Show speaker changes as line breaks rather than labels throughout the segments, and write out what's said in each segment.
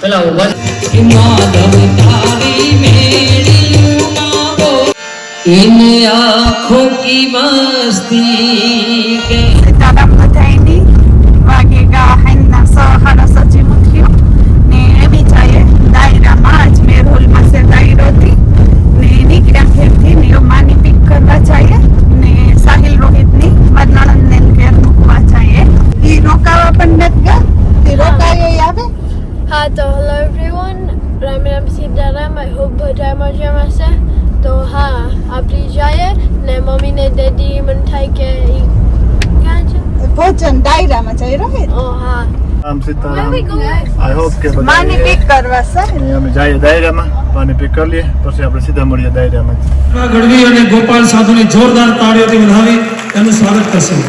પેલા ઉભા
માધવ તારી મેળિયું માગો इन आँखों की मस्ती के
सीताराम बधाईनी વાગેગા હાઈના સહારા સચી મુઠ્યો ને એવી જાય દાયરામાં અજમેર હોલમાં છે દાયરોથી ને નીકળ્યા ઘેરથી નિયમાની પીક કરવા જાય ને સાહિલ રોહિતની મરનાળંદને ઘેર મૂકવા જાય એ રોકાવા પણ નથી ગયા તે રોકાયો આવે.
હા તો hello everyone, Ram Ram Sitaram. I hope બધા મજામાં છે. તો હા આપણી જાય ને મમ્મી ને ડેડી મને થાય કે ક્યાં છે
ભોજન દાયરામાં જાય રોહિત.
ઓ હા
આમ સીતારામ. આઈ હોપ કે બધા
માની પીક કરવા છે.
અમે જઈએ દાયરામાં, પાણી પીક કરી લઈએ, પછી આપણે સીધા મળીએ દાયરામાં.
ગઢવી અને ગોપાલ સાધુને જોરદાર તાળીઓથી વધાવી એનું સ્વાગત કરશું.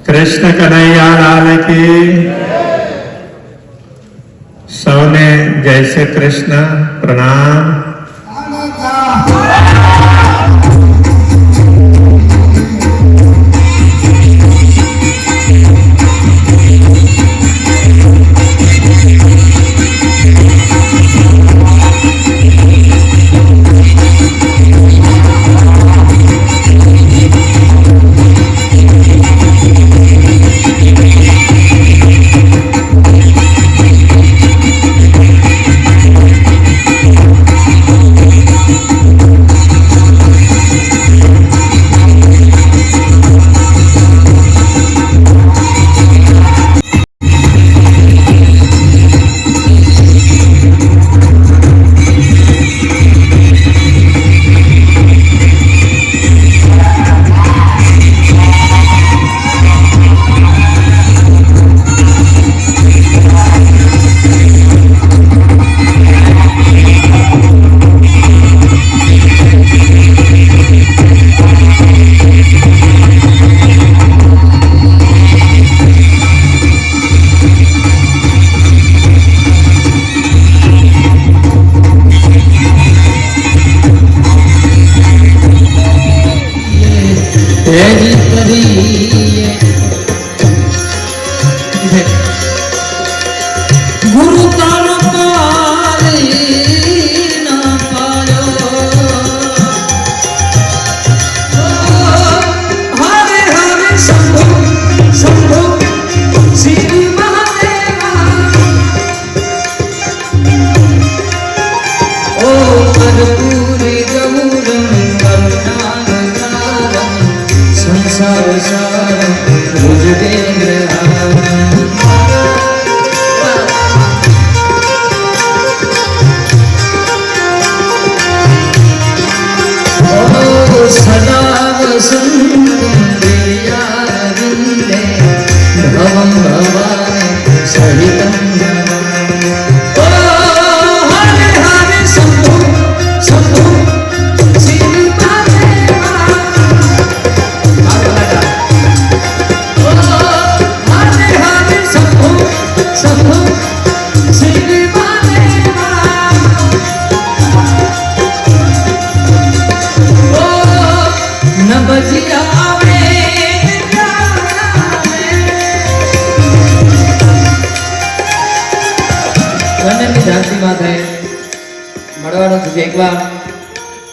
कृष्ण कन्हैया लाल की सौने जय श्री कृष्ण प्रणाम.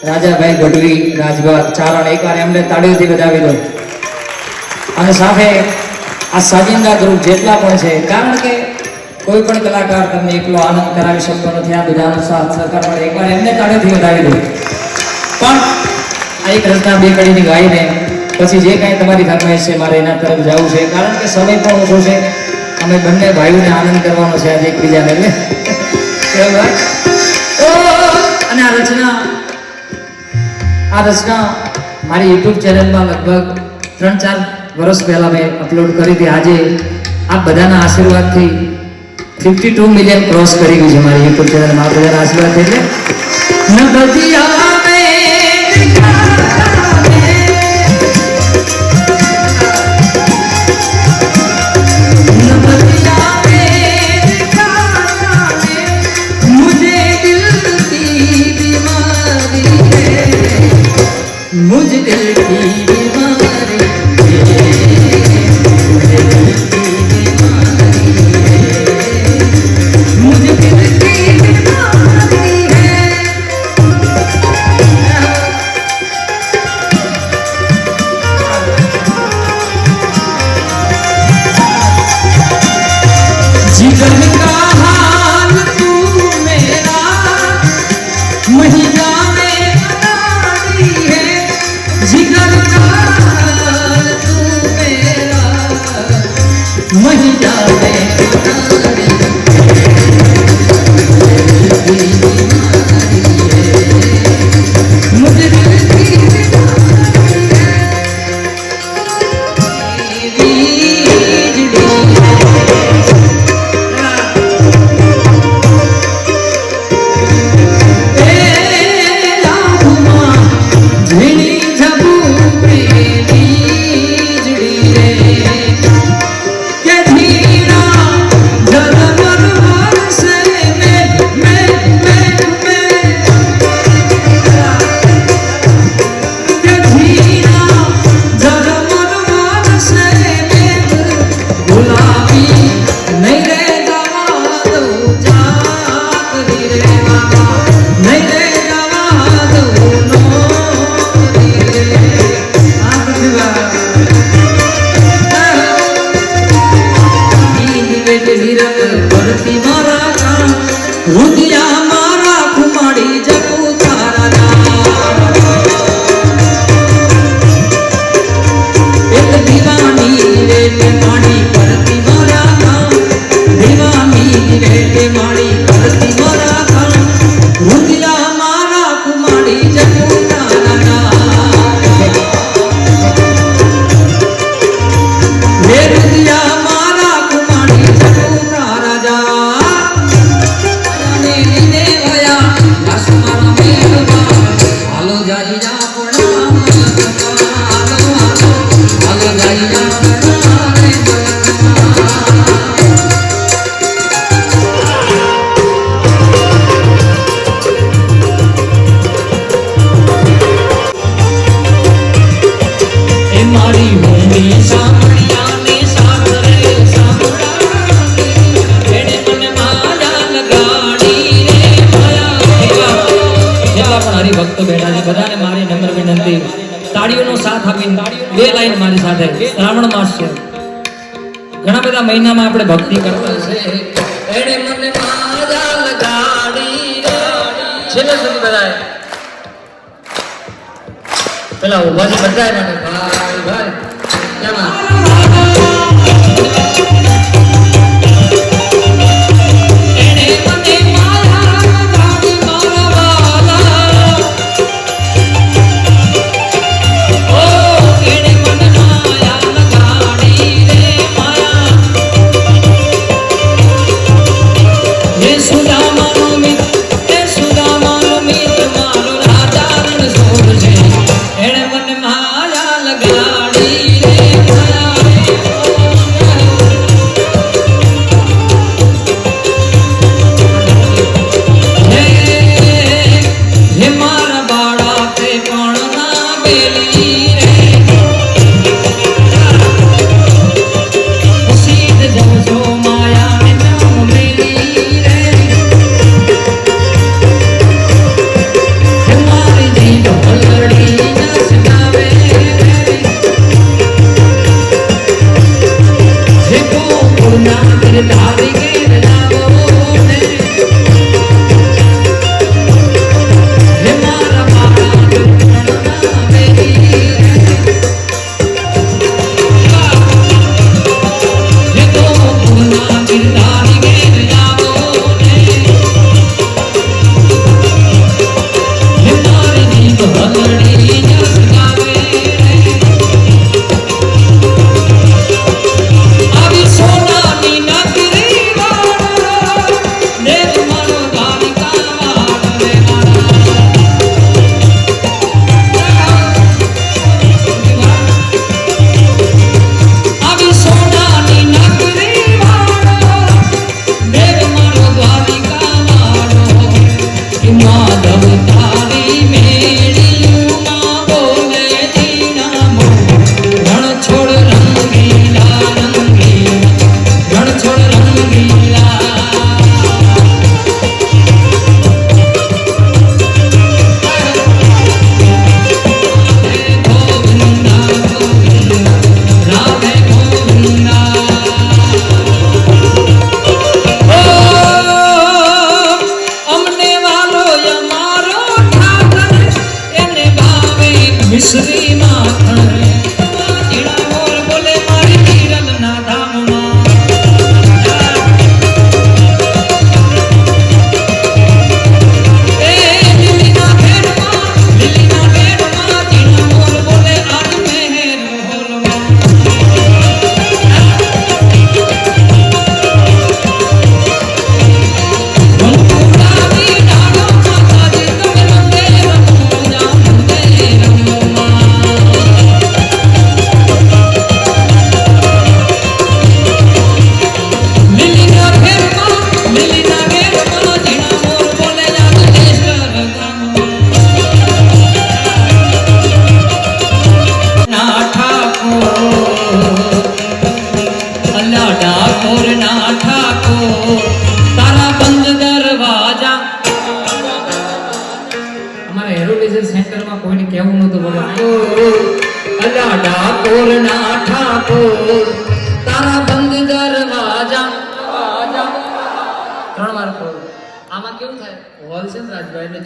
રાજાભાઈ ગઢવી રાજભર ચારણ એકવાર એમને તાળીઓથી વધાવી દો. અને સાથે આ સાજિંદા ગ્રુપ જેટલા પણ છે, કારણ કે કોઈ પણ કલાકાર તમને એકલો આનંદ કરાવી શકતો નથી. આ બધાનો સાથ સહકાર મળે, એકવાર એમને તાળીઓથી વધાવી દો. પણ આ એક રચના બે કડીની ગાઈને પછી જે કાંઈ તમારી ફરમાઈશ છે મારે એના તરફ જવું છે, કારણ કે સમય પણ ઓછો છે. અમે બંને ભાઈઓને આનંદ કરવાનો છે આજે એકબીજાને. અને આ રચના મારી યુટ્યુબ ચેનલમાં લગભગ 3-4 વર્ષ પહેલા મેં અપલોડ કરી હતી. આજે આ બધાના આશીર્વાદથી 52 મિલિયન ક્રોસ કરી ગયું છે મારી યુટ્યુબ ચેનલમાં. આ બધાના આશીર્વાદથી એટલે નબદિયા मुझे दिल की बीमारी मुझे दिल की बीमारी है जिगर का हाल तू मेरा महीना में जिगर का हाल तू मेरा महीना में मुझे दिल की ભક્તો બેઠા છે બધાને મારી નમ્ર વિનંતી તાળીઓનો સાથ આપીને બે લાઈન મારી સાથે. શ્રાવણ માસ છે, ઘણા બધા મહિનામાં આપણે ભક્તિ કરતા છે. એણે મને માજા લગાડી રે છેલ્લે સુધી બધાએ પેલા ઉભા છે બધાએ મને ભાઈ ભાઈ કેમાં શ્રી માખણ રે જીણા મોર બોલે મારી હિરલ ના ધામમાં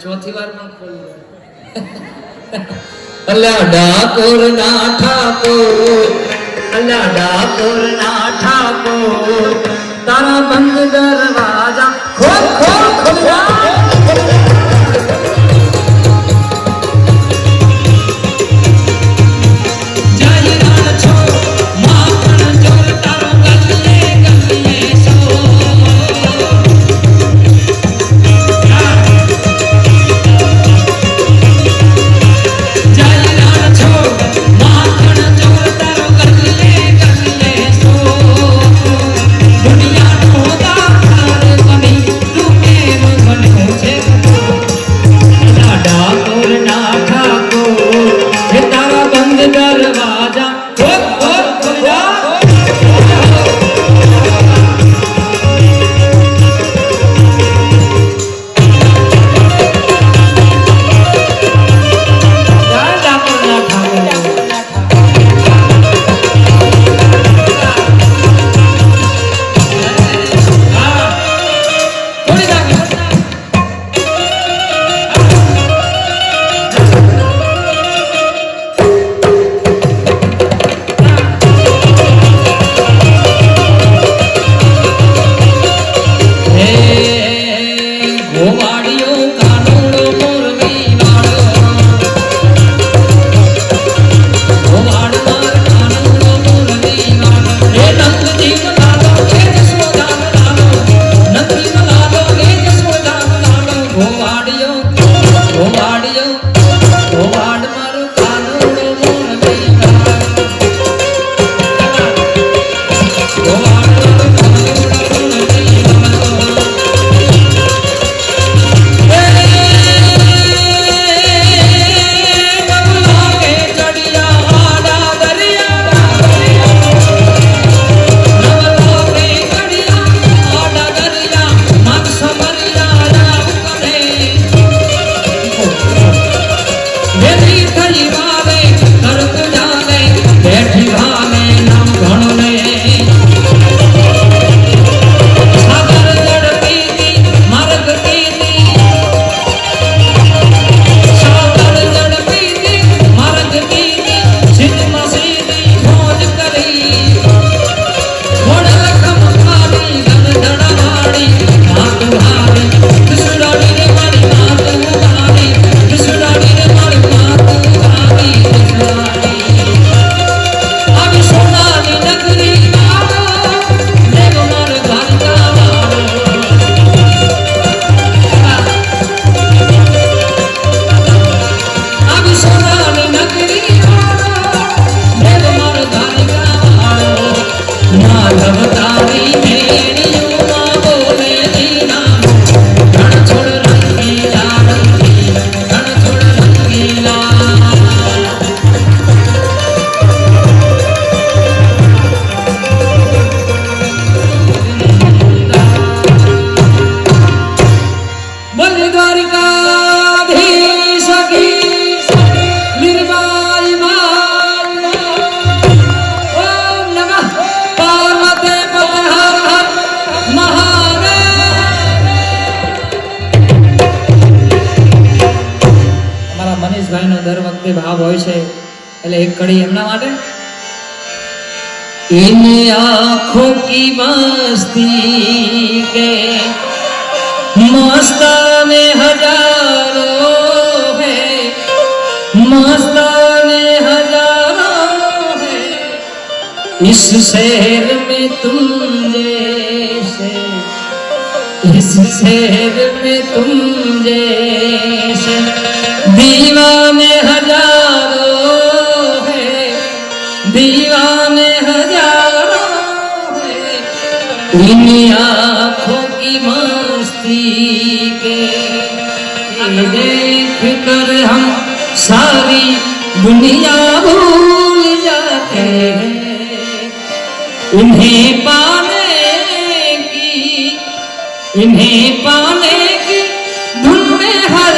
ચોથી વાર પણ ખોલી અલ્લા ડાકોર ના ઠાકોર અલ્લા ડાકોર ના ઠાકોર તારા બંધ દરવાજા ખોલ ખોલ ખોલ તે ભાવ હોય છે એટલે એક કડી એમના માટે इन आँखों की मस्ती के मस्ताने हजारों है मस्ताने हजारों है इस शहर में तुम जैसे इस शहर में तुम जैसे दीवाने हजारों है दीवाने हजारों है इन आँखों की मस्ती के देख कर हम सारी दुनिया भूल जाते हैं इन्हें पाने की धुन में हर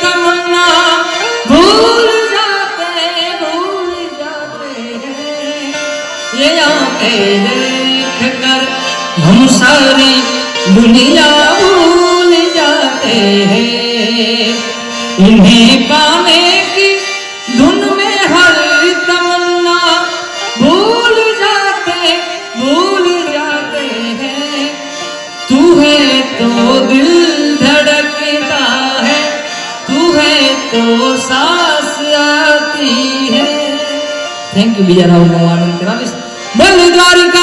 तमन्ना भूल जाते हैं ये आंखें देख कर हम सारी दुनिया भूल जाते हैं इन्हें पाने की धुन में हर तमन्ना भूल जाते हैं तू है तो दिल धड़कता है तू है तो सांस आती है थैंक यू બીજા રાઉન્ડમાં આનંદ કરાવીશ બોલ દ્વારિકા